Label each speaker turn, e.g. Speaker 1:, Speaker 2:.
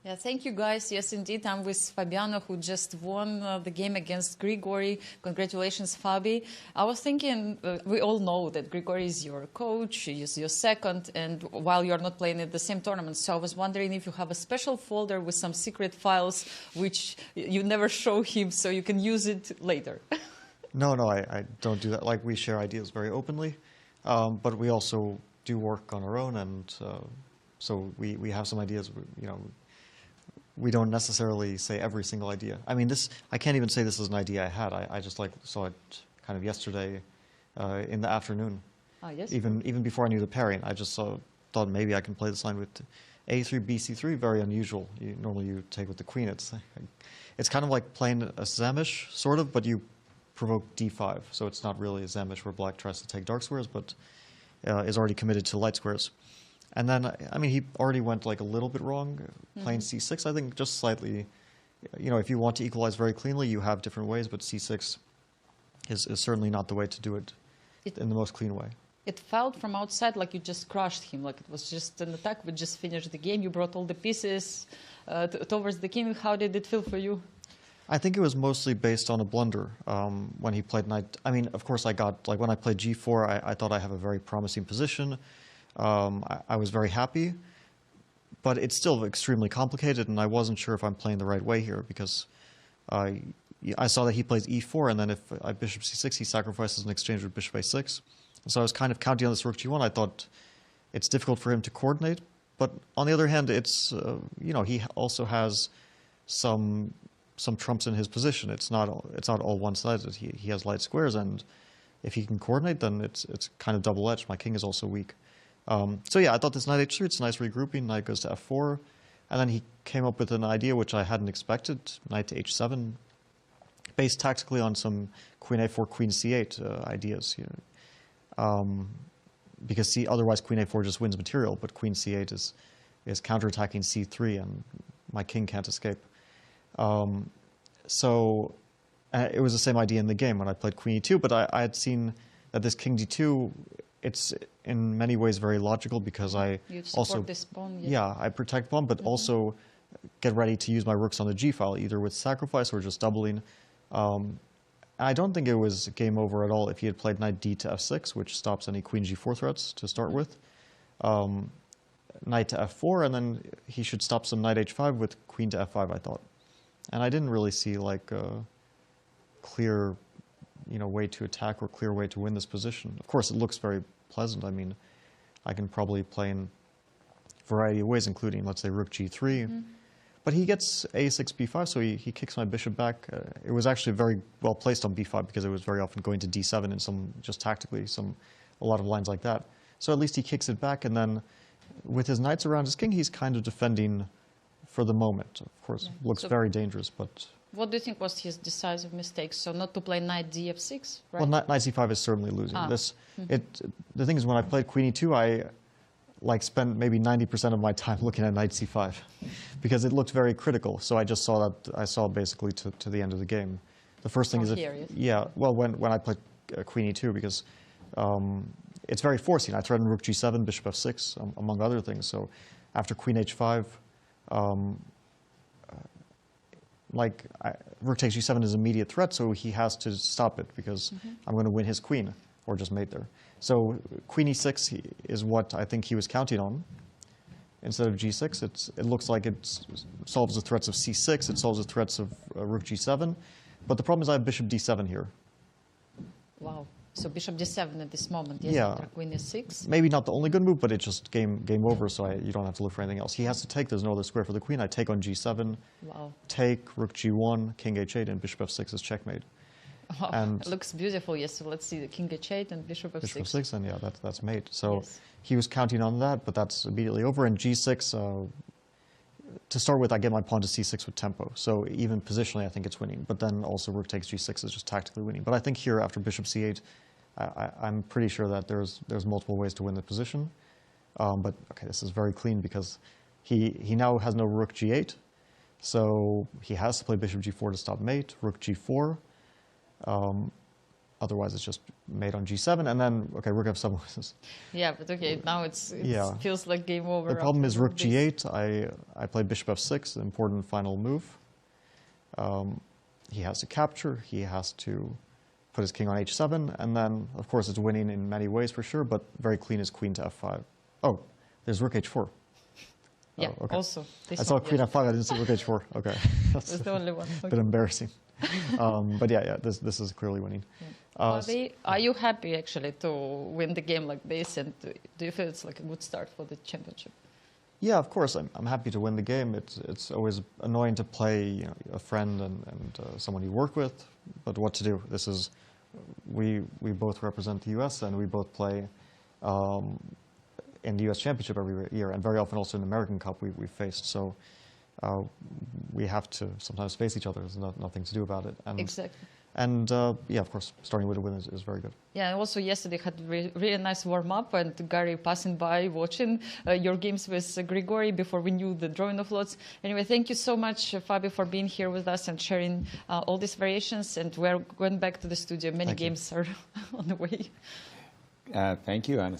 Speaker 1: Yeah, thank you guys. Yes, indeed, I'm with Fabiano, who just won the game against Grigori. Congratulations, Fabi. I was thinking, we all know that Grigori is your coach, he's your second, and while you're not playing at the same tournament, so I was wondering if you have a special folder with some secret files which you never show him, so you can use it later.
Speaker 2: No, I don't do that. Like, we share ideas very openly, but we also do work on our own, and so we have some ideas, you know. We don't necessarily say every single idea. I mean, I can't even say this is an idea I had. I just saw it kind of yesterday in the afternoon.
Speaker 1: Ah, yes.
Speaker 2: Even before I knew the pairing, I just thought maybe I can play this line with A3, BC3. Very unusual. Normally you take with the queen. It's kind of like playing a Zamish, sort of, but you provoke D5. So it's not really a Zamish where black tries to take dark squares, but is already committed to light squares. And then, I mean, he already went like a little bit wrong, playing C6, I think, just slightly. You know, if you want to equalize very cleanly, you have different ways, but C6 is certainly not the way to do it in the most clean way.
Speaker 1: It felt from outside like you just crushed him, like it was just an attack, we just finished the game. You brought all the pieces towards the king. How did it feel for you?
Speaker 2: I think it was mostly based on a blunder when he played knight. I mean, of course, when I played G4, I thought I have a very promising position. I was very happy, but it's still extremely complicated, and I wasn't sure if I'm playing the right way here, because I saw that he plays E4, and then if I bishop C6, he sacrifices in exchange with bishop A6. So I was kind of counting on this rook G1. I thought it's difficult for him to coordinate, but on the other hand, it's you know, he also has some trumps in his position. It's not all one-sided. He has light squares, and if he can coordinate, then it's kind of double-edged. My king is also weak. So yeah, I thought this knight h3, it's a nice regrouping. Knight goes to f4, and then he came up with an idea which I hadn't expected, knight to h7, based tactically on some queen a4, queen c8 ideas. You know. Because otherwise queen a4 just wins material, but queen c8 is counterattacking c3, and my king can't escape. So it was the same idea in the game when I played queen e2, but I had seen that this king d2, it's in many ways very logical, because I also
Speaker 1: this pawn,
Speaker 2: yeah, I protect pawn, but also get ready to use my rooks on the g file, either with sacrifice or just doubling. I don't think it was game over at all if he had played knight d to f6, which stops any queen g4 threats to start with. Knight to f4, and then he should stop some knight h5 with queen to f5, I thought. And I didn't really see like a clear, you know, way to attack or clear way to win this position. Of course, it looks very pleasant. I mean, I can probably play in a variety of ways, including, let's say, rook g3. But he gets a6, b5, so he kicks my bishop back. It was actually very well placed on b5, because it was very often going to d7 and just tactically, a lot of lines like that. So at least he kicks it back, and then with his knights around his king, he's kind of defending for the moment. Of course, looks very dangerous, but...
Speaker 1: What do you think was his decisive mistake? So not to play knight df6, right?
Speaker 2: Well, knight c5 is certainly losing. The thing is, when I played queen e2, I spent maybe 90% of my time looking at knight c5, because it looked very critical. So I just saw that, I saw basically to the end of the game. The first thing is, well, when I played queen e2, because it's very forcing. I threatened rook g7, bishop f6, among other things. So after queen h5, rook takes g7 is an immediate threat, so he has to stop it, because I'm going to win his queen, or just mate there. So queen e6 is what I think he was counting on. Instead of g6, it looks like it solves the threats of c6, it solves the threats of rook g7, but the problem is I have bishop d7 here.
Speaker 1: Wow. So bishop d7 at this moment, yes,
Speaker 2: yeah.
Speaker 1: After queen e6.
Speaker 2: Maybe not the only good move, but it's just game over, so you don't have to look for anything else. He has to take, there's no other square for the queen. I take on g7, take, rook g1, king h8, and bishop f6 is checkmate.
Speaker 1: Oh, and it looks beautiful, yes. So let's see the king h8 and bishop f6.
Speaker 2: Bishop f6, and yeah, that's mate. So he was counting on that, but that's immediately over. And g6, to start with, I get my pawn to c6 with tempo. So even positionally, I think it's winning. But then also rook takes g6 is just tactically winning. But I think here, after bishop c8, I'm pretty sure that there's multiple ways to win the position. But okay, this is very clean, because he now has no rook g8. So he has to play bishop g4 to stop mate, rook g4. Otherwise, it's just mate on g7, and then, okay, rook f7 loses.
Speaker 1: Yeah, but okay, now it
Speaker 2: Yeah.
Speaker 1: feels like game over.
Speaker 2: The problem is rook
Speaker 1: this.
Speaker 2: g8. I played bishop f6, an important final move. He has to capture, he has to put his king on h7, and then, of course, it's winning in many ways for sure, but very clean is queen to f5. Oh, there's rook h4.
Speaker 1: Yeah,
Speaker 2: oh, okay.
Speaker 1: also.
Speaker 2: I saw queen f5, I didn't see rook h4. Okay.
Speaker 1: That's the only one.
Speaker 2: A bit embarrassing. But yeah, this is clearly winning.
Speaker 1: Yeah. Are you happy, actually, to win the game like this, and do you feel it's like a good start for the championship?
Speaker 2: Yeah, of course. I'm happy to win the game. It's always annoying to play a friend and someone you work with, but what to do? This is we both represent the U.S. and we both play in the U.S. Championship every year, and very often also in the American Cup we faced. So we have to sometimes face each other. There's nothing to do about it. And,
Speaker 1: exactly.
Speaker 2: And yeah, of course, starting with a win is very good.
Speaker 1: Yeah, and also yesterday had really nice warm-up, and Gary passing by, watching your games with Grigory before we knew the drawing of lots. Anyway, thank you so much, Fabio, for being here with us and sharing all these variations, and we're going back to the studio. Many games are on the way.
Speaker 3: Thank you, Anastasiya.